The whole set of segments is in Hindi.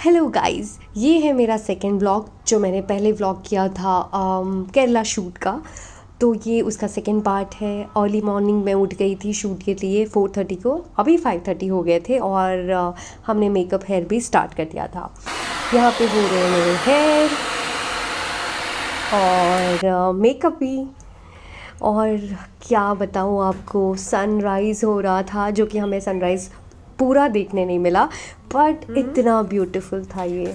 हेलो गाइस, ये है मेरा सेकंड व्लॉग जो मैंने पहले व्लॉग किया था केरला शूट का। तो ये उसका सेकंड पार्ट है। अर्ली मॉर्निंग मैं उठ गई थी शूट के लिए 4:30 को। अभी 5:30 हो गए थे और हमने मेकअप हेयर भी स्टार्ट कर दिया था। यहाँ पे हो रहे हैं मेरे हेयर और मेकअप भी। और क्या बताऊँ आपको, सनराइज़ हो रहा था जो कि हमें सनराइज़ पूरा देखने नहीं मिला, बट इतना ब्यूटीफुल था ये।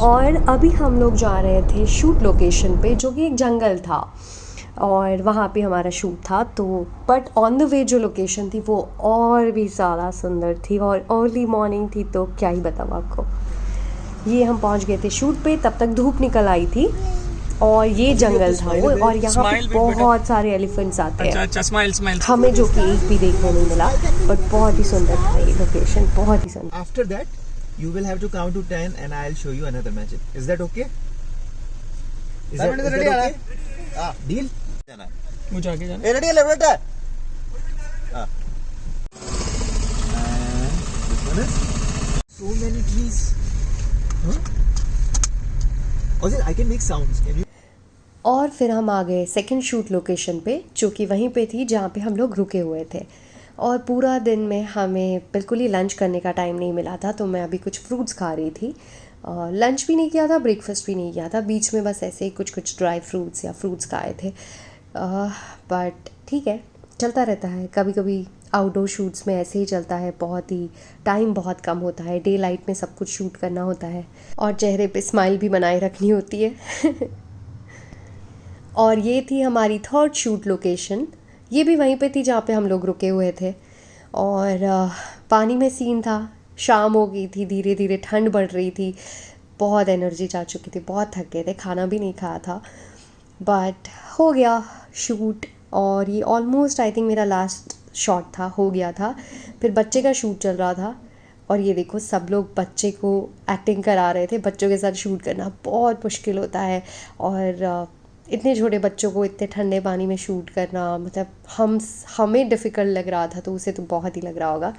और अभी हम लोग जा रहे थे शूट लोकेशन पे जो कि एक जंगल था और वहाँ पे हमारा शूट था। तो बट ऑन द वे जो लोकेशन थी वो और भी ज़्यादा सुंदर थी और अर्ली मॉर्निंग थी, तो क्या ही बताऊँ आपको। ये हम पहुँच गए थे शूट पे, तब तक धूप निकल आई थी और ये जंगल था वो। और यहाँ पे बहुत सारे एलिफेंट्स आते हैं। अच्छा, स्माइल हमें जो कि एक भी देखने नहीं मिला, बट बहुत ही सुंदर था ये लोकेशन, बहुत ही सुंदर। After that, you will have to count to 10 and I'll show you another magic. Is that okay? Is that okay? Deal? मुझे आगे जाना Ready, बेटा? This one is so many trees. Huh? Also, I can make sounds. Can you? और फिर हम आ गए सेकंड शूट लोकेशन पे जो कि वहीं पे थी जहाँ पे हम लोग रुके हुए थे। और पूरा दिन में हमें बिल्कुल ही लंच करने का टाइम नहीं मिला था, तो मैं अभी कुछ फ्रूट्स खा रही थी। लंच भी नहीं किया था, ब्रेकफास्ट भी नहीं किया था, बीच में बस ऐसे ही कुछ ड्राई फ्रूट्स या फ्रूट्स खाए थे। बट ठीक है, चलता रहता है। कभी कभी आउटडोर शूट्स में ऐसे ही चलता है, बहुत ही टाइम बहुत कम होता है, डे लाइट में सब कुछ शूट करना होता है और चेहरे पे स्माइल भी बनाए रखनी होती है। और ये थी हमारी थर्ड शूट लोकेशन। ये भी वहीं पे थी जहाँ पे हम लोग रुके हुए थे। और पानी में सीन था। शाम हो गई थी, धीरे धीरे ठंड बढ़ रही थी, बहुत एनर्जी जा चुकी थी, बहुत थक गए थे, खाना भी नहीं खाया था। बट हो गया शूट और ये ऑलमोस्ट आई थिंक मेरा लास्ट शॉट था, हो गया था। फिर बच्चे का शूट चल रहा था और ये देखो सब लोग बच्चे को एक्टिंग करा रहे थे। बच्चों के साथ शूट करना बहुत मुश्किल होता है और इतने छोटे बच्चों को इतने ठंडे पानी में शूट करना, मतलब हमें डिफ़िकल्ट लग रहा था, तो उसे तो बहुत ही लग रहा होगा।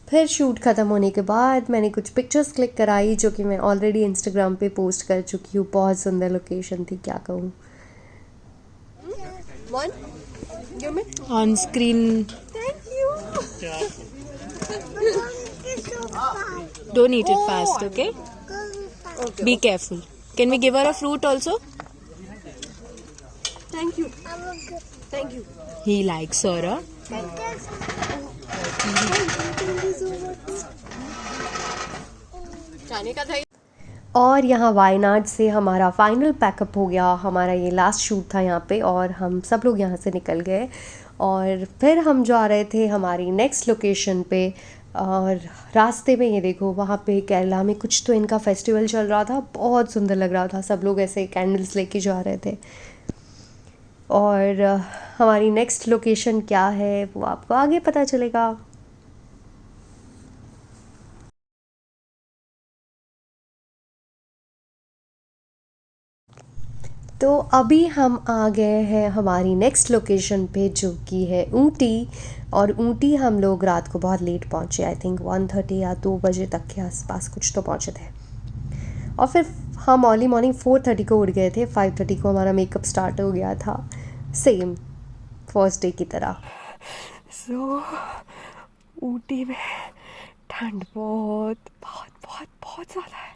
फिर शूट ख़त्म होने के बाद मैंने कुछ पिक्चर्स क्लिक कराई जो कि मैं ऑलरेडी इंस्टाग्राम पे पोस्ट कर चुकी हूँ। बहुत सुंदर लोकेशन थी, क्या कहूँ। On screen. Don't eat it fast, okay? Be careful. Can we give her a fruit also? Thank you, thank you. He likes her. जाने का था। और यहाँ वायनाड से हमारा फाइनल पैकअप हो गया। हमारा ये लास्ट शूट था यहाँ पे और हम सब लोग यहाँ से निकल गए और फिर हम जा रहे थे हमारी नेक्स्ट लोकेशन पे। और रास्ते में ये देखो, वहाँ पे केरला में कुछ तो इनका फेस्टिवल चल रहा था, बहुत सुंदर लग रहा था। सब लोग ऐसे कैंडल्स लेके जा रहे थे। और हमारी नेक्स्ट लोकेशन क्या है वो आपको आगे पता चलेगा। तो अभी हम आ गए हैं हमारी नेक्स्ट लोकेशन पे जो कि है ऊटी। और ऊटी हम लोग रात को बहुत लेट पहुँचे, आई थिंक 1:30 या 2 बजे तक के आसपास कुछ तो पहुँचे थे। और फिर हम अर्ली मॉर्निंग 4:30 को उठ गए थे। 5:30 को हमारा मेकअप स्टार्ट हो गया था, सेम फर्स्ट डे की तरह। सो ऊटी में ठंड बहुत बहुत बहुत बहुत ज़्यादा है।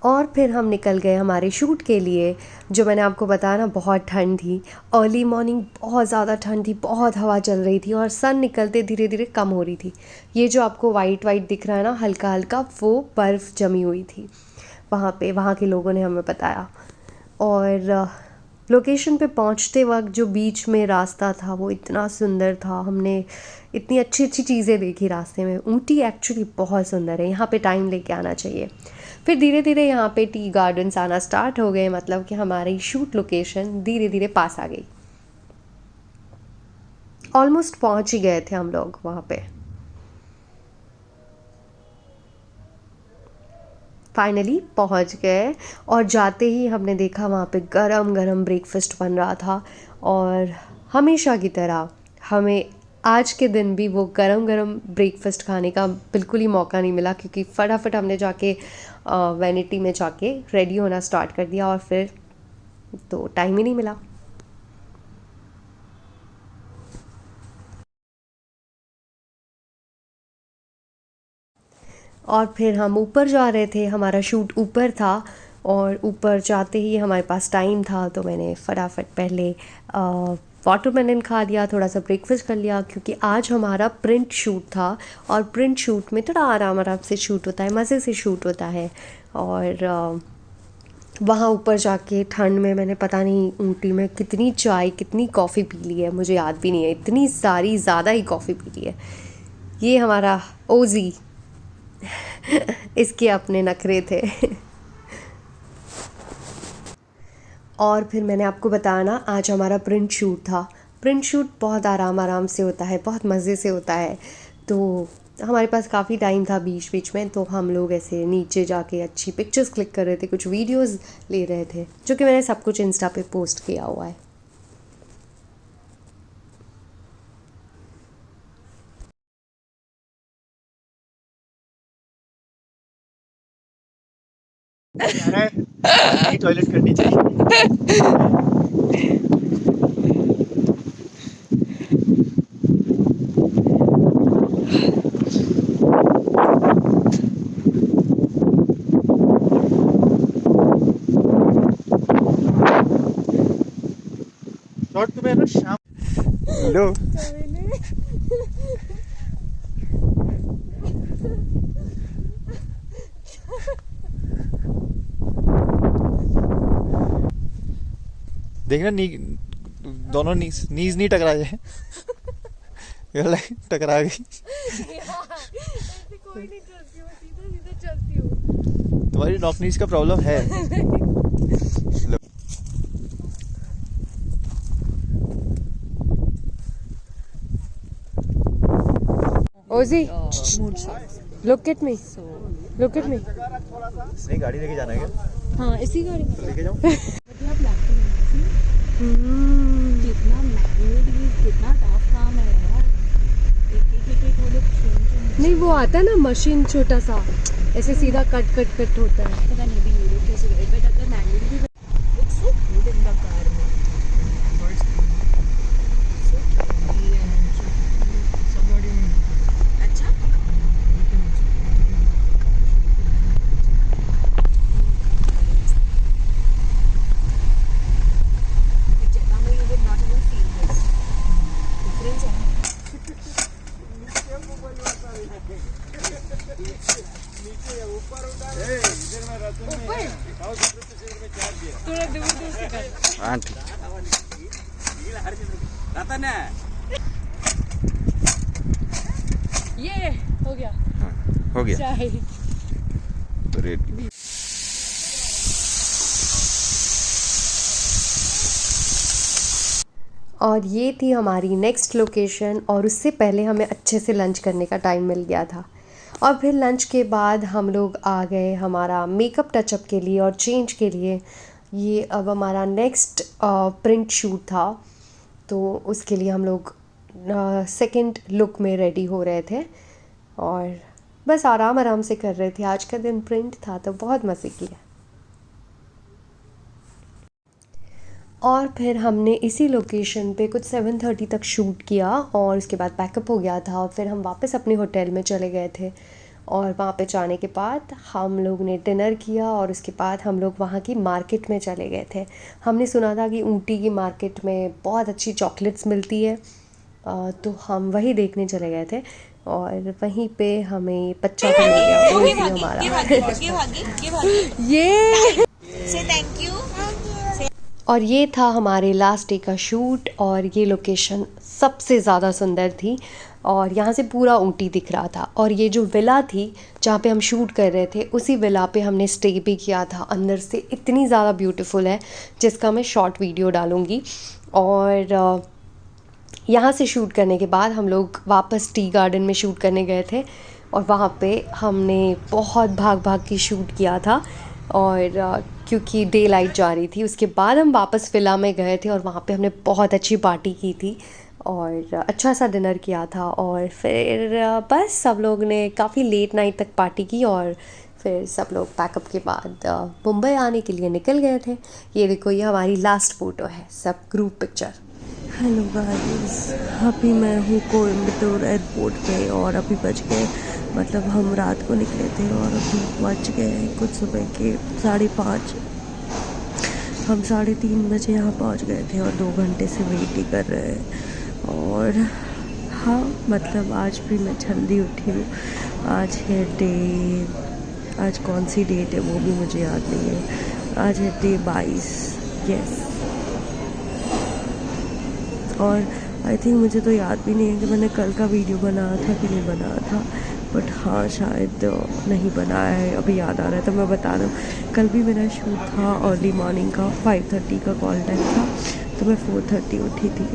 और फिर हम निकल गए हमारे शूट के लिए। जो मैंने आपको बताया ना, बहुत ठंड थी। अर्ली मॉर्निंग बहुत ज़्यादा ठंड थी, बहुत हवा चल रही थी और सन निकलते धीरे धीरे कम हो रही थी। ये जो आपको वाइट वाइट दिख रहा है ना, हल्का हल्का, वो बर्फ़ जमी हुई थी वहाँ पे, वहाँ के लोगों ने हमें बताया। और लोकेशन पे पहुँचते वक्त जो बीच में रास्ता था वो इतना सुंदर था। हमने इतनी अच्छी अच्छी चीज़ें देखी रास्ते में। ऊटी एक्चुअली बहुत सुंदर है, यहाँ पे टाइम लेके आना चाहिए। फिर धीरे धीरे यहाँ पे टी गार्डन्स आना स्टार्ट हो गए, मतलब कि हमारी शूट लोकेशन धीरे धीरे पास आ गई। ऑलमोस्ट पहुँच ही गए थे हम लोग वहाँ पे। फाइनली पहुँच गए और जाते ही हमने देखा वहाँ पे गरम गरम ब्रेकफास्ट बन रहा था। और हमेशा की तरह हमें आज के दिन भी वो गरम गरम ब्रेकफास्ट खाने का बिल्कुल ही मौका नहीं मिला, क्योंकि फटाफट हमने जाके वैनिटी में जाके रेडी होना स्टार्ट कर दिया और फिर तो टाइम ही नहीं मिला। और फिर हम ऊपर जा रहे थे, हमारा शूट ऊपर था और ऊपर जाते ही हमारे पास टाइम था तो मैंने फटाफट पहले वाटरमेलन खा लिया, थोड़ा सा ब्रेकफास्ट कर लिया, क्योंकि आज हमारा प्रिंट शूट था और प्रिंट शूट में थोड़ा आराम आराम से शूट होता है, मज़े से शूट होता है। और वहाँ ऊपर जाके ठंड में मैंने पता नहीं ऊटी में कितनी चाय कितनी कॉफ़ी पी ली है, मुझे याद भी नहीं है, इतनी सारी ज़्यादा ही कॉफ़ी पी ली है। ये हमारा ओजी इसके अपने नखरे थे। और फिर मैंने आपको बताया ना, आज हमारा प्रिंट शूट था। प्रिंट शूट बहुत आराम आराम से होता है, बहुत मज़े से होता है। तो हमारे पास काफ़ी टाइम था बीच बीच में, तो हम लोग ऐसे नीचे जाके अच्छी पिक्चर्स क्लिक कर रहे थे, कुछ वीडियोस ले रहे थे, जो कि मैंने सब कुछ इंस्टा पे पोस्ट किया हुआ है। टॉयलेट करनी चाहिए। शॉर्ट तुम्हें ना शाम लो देखना दोनों नीज नहीं टकरा जाए। टकरा गई। कोई नहीं चलती हूँ, सीधा सीधा चलती हूँ। तुम्हारी नॉक नीज का प्रॉब्लम है। ओजी, look at me, look at me. नहीं, गाड़ी लेके जाना है क्या? हाँ, इसी गाड़ी तो लेके जाओ। कितना मैनुअली, कितना टफ काम है यार। एक वो लोग नहीं, वो आता है ना मशीन, छोटा सा ऐसे सीधा कट कट कट होता है। पता नहीं अभी ये लोग कैसे गए, बट अगर मैनुअली भी looks so good in the car में। अच्छा, जगह में you would not even feel this difference है। थोड़ा दूर दूर से कर। हाँ ठीक। ये हो गया हो गया। चाय। रेडी। और ये थी हमारी नेक्स्ट लोकेशन, और उससे पहले हमें अच्छे से लंच करने का टाइम मिल गया था। और फिर लंच के बाद हम लोग आ गए हमारा मेकअप टचअप के लिए और चेंज के लिए। ये अब हमारा नेक्स्ट प्रिंट शूट था, तो उसके लिए हम लोग सेकंड लुक में रेडी हो रहे थे और बस आराम आराम से कर रहे थे। आज का दिन प्रिंट था तो बहुत मज़े किया। और फिर हमने इसी लोकेशन पे कुछ 7:30 तक शूट किया और उसके बाद पैकअप हो गया था और फिर हम वापस अपने होटल में चले गए थे। और वहाँ पे जाने के बाद हम लोग ने डिनर किया और उसके बाद हम लोग वहाँ की मार्केट में चले गए थे। हमने सुना था कि ऊटी की मार्केट में बहुत अच्छी चॉकलेट्स मिलती है, तो हम वही देखने चले गए थे और वहीं पे हमें बच्चा भी मिल गया। वो ही हमारा ये Say thank you. और ये था हमारे लास्ट डे का शूट। और ये लोकेशन सबसे ज़्यादा सुंदर थी और यहाँ से पूरा ऊटी दिख रहा था। और ये जो विला थी जहाँ पे हम शूट कर रहे थे, उसी विला पे हमने स्टे भी किया था। अंदर से इतनी ज़्यादा ब्यूटीफुल है जिसका मैं शॉर्ट वीडियो डालूँगी। और यहाँ से शूट करने के बाद हम लोग वापस टी गार्डन में शूट करने गए थे और वहाँ पे हमने बहुत भाग भाग के शूट किया था। और क्योंकि डे लाइट जा रही थी, उसके बाद हम वापस विला में गए थे और वहाँ पे हमने बहुत अच्छी पार्टी की थी और अच्छा सा डिनर किया था। और फिर बस सब लोग ने काफ़ी लेट नाइट तक पार्टी की और फिर सब लोग पैकअप के बाद मुंबई आने के लिए निकल गए थे। ये देखो, ये हमारी लास्ट फ़ोटो है, सब ग्रुप पिक्चर। हेलो गाइस, अभी मैं हूँ कोयम्बटूर एयरपोर्ट पे और अभी बज गए, मतलब हम रात को निकले थे और अभी बज गए कुछ सुबह के 5:30। हम 3:30 बजे यहाँ पहुँच गए थे और 2 घंटे से वेट ही कर रहे हैं। और हाँ, मतलब आज भी मैं जल्दी उठी हूँ। आज कौन सी डेट है वो भी मुझे याद नहीं है। आज है डे 22, यस। और आई थिंक मुझे तो याद भी नहीं है कि मैंने कल का वीडियो बनाया था कि नहीं बनाया था, बट हाँ शायद नहीं बनाया है, अभी याद आ रहा है तो मैं बता रहा हूँ। कल भी मेरा शूट था अर्ली मॉर्निंग का, 5:30 का कॉल टाइम था, तो मैं 4:30 उठी थी।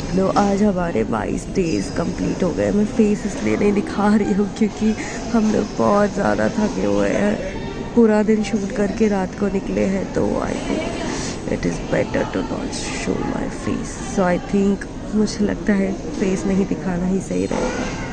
तो आज हमारे 22 डेज़ कंप्लीट हो गए। मैं फेस इसलिए नहीं दिखा रही हूँ क्योंकि हम लोग बहुत ज़्यादा थके हुए हैं, पूरा दिन शूट करके रात को निकले हैं, तो I think it is better to not show my face. So I think मुझे लगता है फेस नहीं दिखाना ही सही रहेगा।